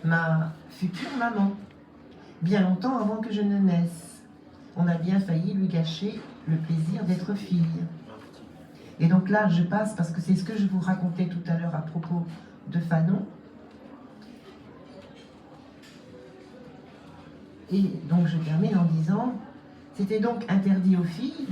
ma future maman, bien longtemps avant que je ne naisse. On a bien failli lui gâcher le plaisir d'être fille. Et donc là, je passe, parce que c'est ce que je vous racontais tout à l'heure à propos de Fanon. Et donc je termine en disant, c'était donc interdit aux filles,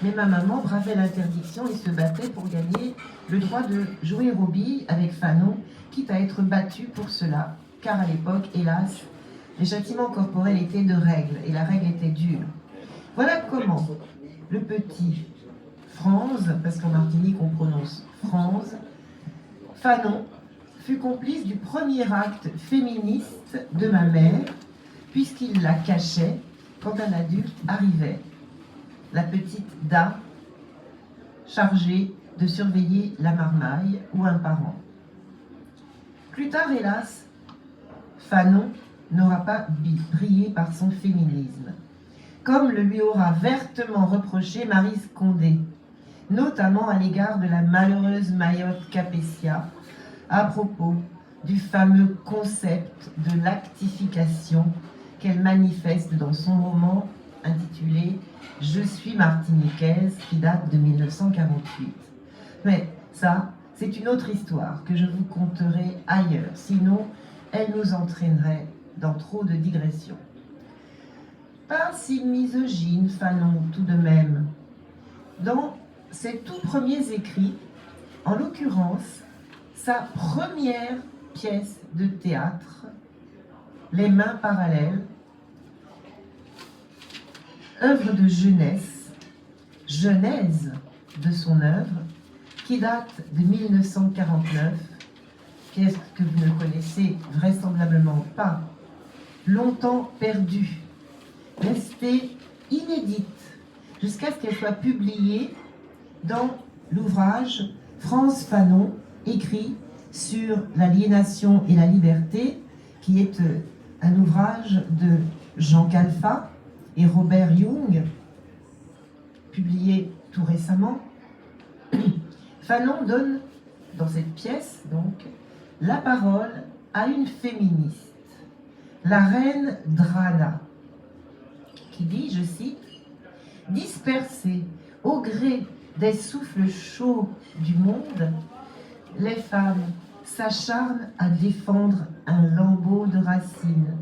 mais ma maman bravait l'interdiction et se battait pour gagner le droit de jouer aux billes avec Fanon, quitte à être battue pour cela, car à l'époque, hélas, les châtiments corporels étaient de règle, et la règle était dure. Voilà comment le petit Franz, parce qu'en Martinique on prononce Franz, Fanon, fut complice du premier acte féministe de ma mère, puisqu'il la cachait quand un adulte arrivait, la petite Da, chargée de surveiller la marmaille ou un parent. Plus tard, hélas, Fanon n'aura pas brillé par son féminisme, comme le lui aura vertement reproché Maryse Condé, notamment à l'égard de la malheureuse Mayotte Capétia, à propos du fameux concept de l'actification qu'elle manifeste dans son roman intitulé « Je suis martiniquaise » qui date de 1948. Mais ça, c'est une autre histoire que je vous conterai ailleurs, sinon elle nous entraînerait dans trop de digressions. Pas si misogyne, Fanon, tout de même. Dans ses tout premiers écrits, en l'occurrence, sa première pièce de théâtre, Les mains parallèles, œuvre de jeunesse, genèse de son œuvre, qui date de 1949, pièce que vous ne connaissez vraisemblablement pas, longtemps perdue, restée inédite, jusqu'à ce qu'elle soit publiée dans l'ouvrage France Fanon, écrit sur l'aliénation et la liberté, qui est un ouvrage de Jean Khalfa et Robert Young, publié tout récemment. Fanon donne, dans cette pièce, donc, la parole à une féministe, la reine Drana, qui dit, je cite, « Dispersées au gré des souffles chauds du monde, les femmes s'acharnent à défendre un lambeau de racines.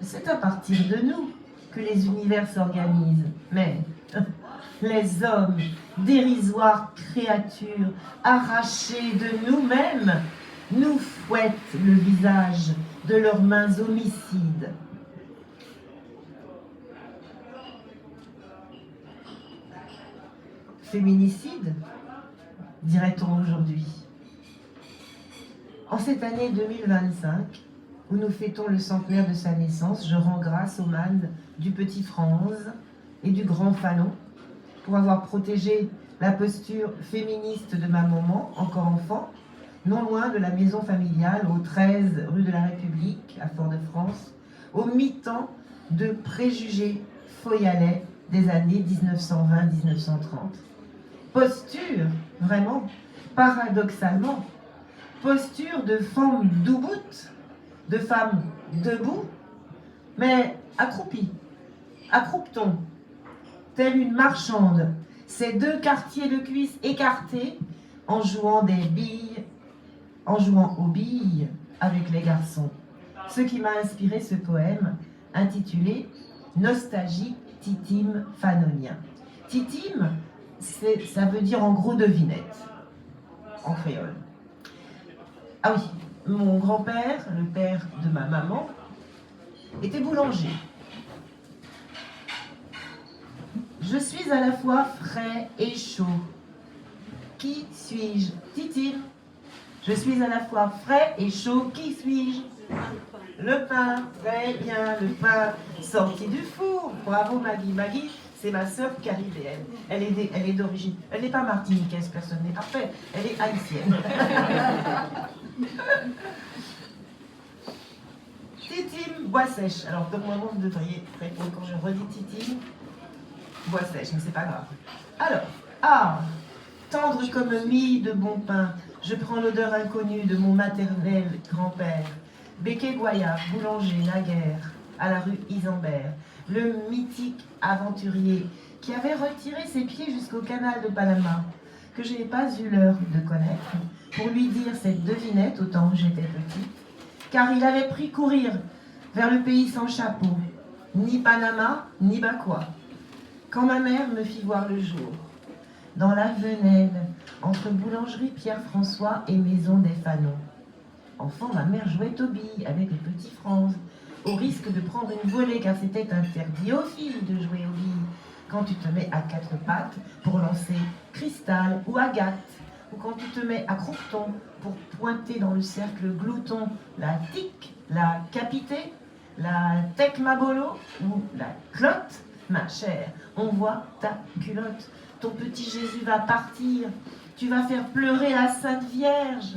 C'est à partir de nous que les univers s'organisent, mais les hommes, dérisoires créatures arrachées de nous-mêmes, nous fouettent le visage de leurs mains homicides. » Féminicide, dirait-on aujourd'hui. En cette année 2025, où nous fêtons le centenaire de sa naissance, je rends grâce aux mânes du petit Franz et du grand Fanon pour avoir protégé la posture féministe de ma maman, encore enfant, non loin de la maison familiale, au 13 rue de la République, à Fort-de-France, au mi-temps de préjugés foyalais des années 1920-1930. Posture, vraiment, paradoxalement, posture de femme douboute, de femme debout, mais accroupie, accroupe-t-on, telle une marchande, ses deux quartiers de cuisse écartés, en jouant des billes, en jouant aux billes avec les garçons. Ce qui m'a inspiré ce poème, intitulé « Nostalgie titime fanonien ». Titime, ça veut dire en gros devinette, en créole. Ah oui, mon grand-père, le père de ma maman, était boulanger. Je suis à la fois frais et chaud. Qui suis-je? Titime. Je suis à la fois frais et chaud. Qui suis-je? Le pain, très bien, le pain sorti du four. Bravo Maggie. Maggie, c'est ma sœur caribéenne. Elle est d'origine. Elle n'est pas martiniquaise, personne n'est parfait. Elle est haïtienne. Titime, bois sèche. Alors, donc, moi, vous devriez répondre quand je redis titime, bois sèche, mais c'est pas grave. Alors, tendre comme mie de bon pain, je prends l'odeur inconnue de mon maternel grand-père. Béquet-Goyave, boulanger, naguère, à la rue Isambert, le mythique aventurier qui avait retiré ses pieds jusqu'au canal de Panama, que je n'ai pas eu l'heure de connaître, pour lui dire cette devinette au temps où j'étais petite, car il avait pris courir vers le pays sans chapeau, ni Panama, ni Bakwa, quand ma mère me fit voir le jour, dans la Venelle, entre boulangerie Pierre-François et maison des Fanons. Enfant, ma mère jouait aux billes avec le petit Franz, au risque de prendre une volée, car c'était interdit aux filles de jouer aux billes quand tu te mets à quatre pattes pour lancer cristal ou agate, ou quand tu te mets à croqueton pour pointer dans le cercle glouton la tique, la capité, la tech mabolo ou la clotte. Ma chère, on voit ta culotte, ton petit Jésus va partir, tu vas faire pleurer la Sainte Vierge.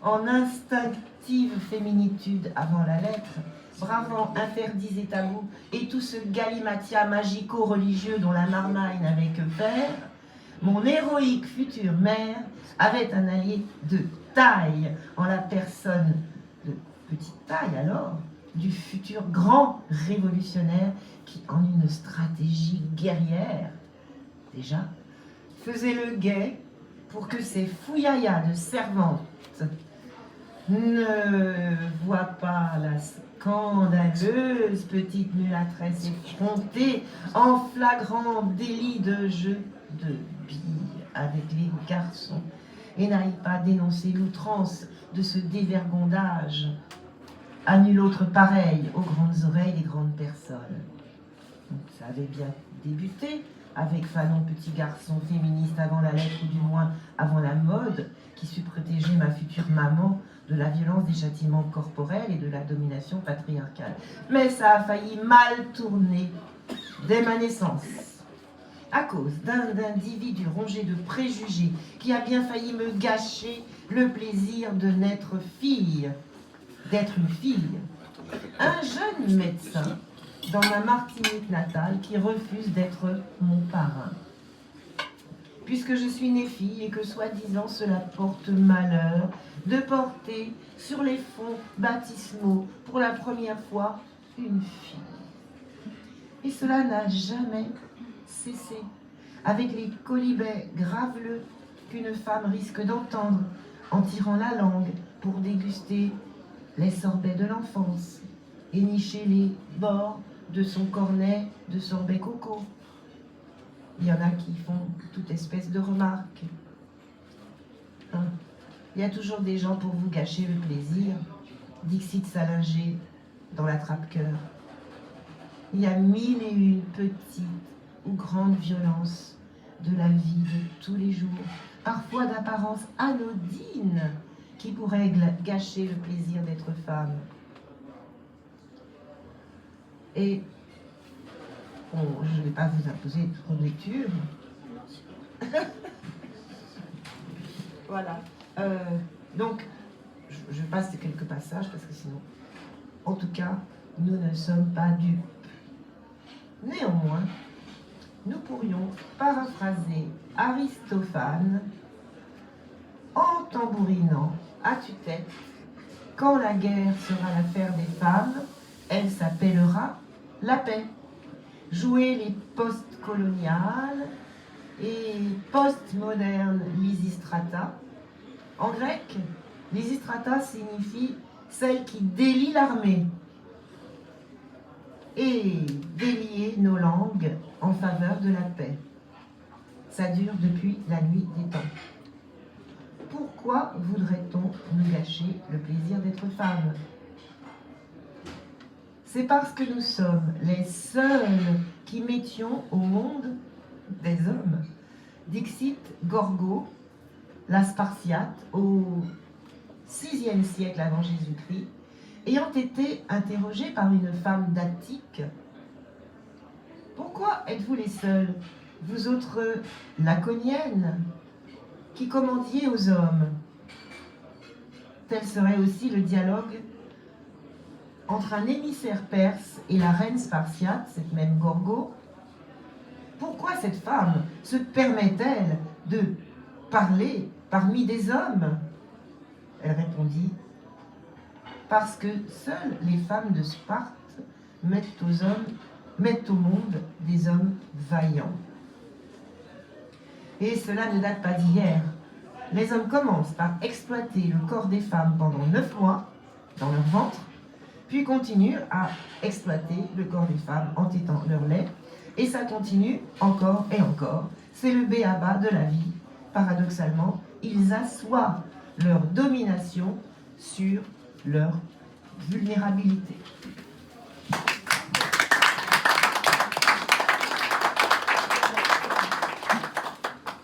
En instinctive féminitude avant la lettre, bravant interdits et tabous, et tout ce galimatia magico-religieux dont la marmaille n'avait que faire, mon héroïque future mère avait un allié de taille en la personne de petite taille alors, du futur grand révolutionnaire qui, en une stratégie guerrière, déjà, faisait le guet pour que ces fouillayas de servantes ne voient pas la scandaleuse petite mulâtresse effrontée en flagrant délit de jeu de billes avec les garçons et n'aille pas dénoncer l'outrance de ce dévergondage à nul autre pareil aux grandes oreilles des grandes personnes. Donc, ça avait bien débuté avec Fanon, petit garçon féministe avant la lettre, ou du moins avant la mode, qui sut protéger ma future maman de la violence des châtiments corporels et de la domination patriarcale. Mais ça a failli mal tourner dès ma naissance, à cause d'un individu rongé de préjugés qui a bien failli me gâcher le plaisir de naître fille, d'être une fille. Un jeune médecin dans ma Martinique natale qui refuse d'être mon parrain. Puisque je suis née fille et que soi-disant cela porte malheur de porter sur les fonds baptismaux pour la première fois une fille. Et cela n'a jamais cessé avec les colibets graveleux qu'une femme risque d'entendre en tirant la langue pour déguster les sorbets de l'enfance et nicher les bords de son cornet de sorbet coco. Il y en a qui font toute espèce de remarques. Il y a toujours des gens pour vous gâcher le plaisir. Dixit Salinger dans l'attrape-cœur. Il y a mille et une petites ou grandes violences de la vie de tous les jours, parfois d'apparence anodine, qui pourraient gâcher le plaisir d'être femme. Et je ne vais pas vous imposer trop de lecture. Voilà. Donc, je passe quelques passages parce que sinon, en tout cas, nous ne sommes pas dupes. Néanmoins, nous pourrions paraphraser Aristophane en tambourinant à tue-tête. Quand la guerre sera l'affaire des femmes, elle s'appellera la paix. Jouer les post-coloniales et post-modernes Lysistrata. En grec, Lysistrata signifie celle qui délie l'armée et délier nos langues en faveur de la paix. Ça dure depuis la nuit des temps. Pourquoi voudrait-on nous gâcher le plaisir d'être femme ? C'est parce que nous sommes les seuls qui mettions au monde des hommes. Dixit Gorgo, la Spartiate, au VIe siècle avant Jésus-Christ, ayant été interrogée par une femme d'Attique. Pourquoi êtes-vous les seuls, vous autres laconiennes, qui commandiez aux hommes? Tel serait aussi le dialogue entre un émissaire perse et la reine spartiate, cette même Gorgo. Pourquoi cette femme se permet-elle de parler parmi des hommes? Elle répondit, parce que seules les femmes de Sparte mettent au monde des hommes vaillants. Et cela ne date pas d'hier. Les hommes commencent par exploiter le corps des femmes pendant 9 mois dans leur ventre, puis continuent à exploiter le corps des femmes en tétant leur lait, et ça continue encore et encore. C'est le b.a.-ba de la vie. Paradoxalement, ils assoient leur domination sur leur vulnérabilité.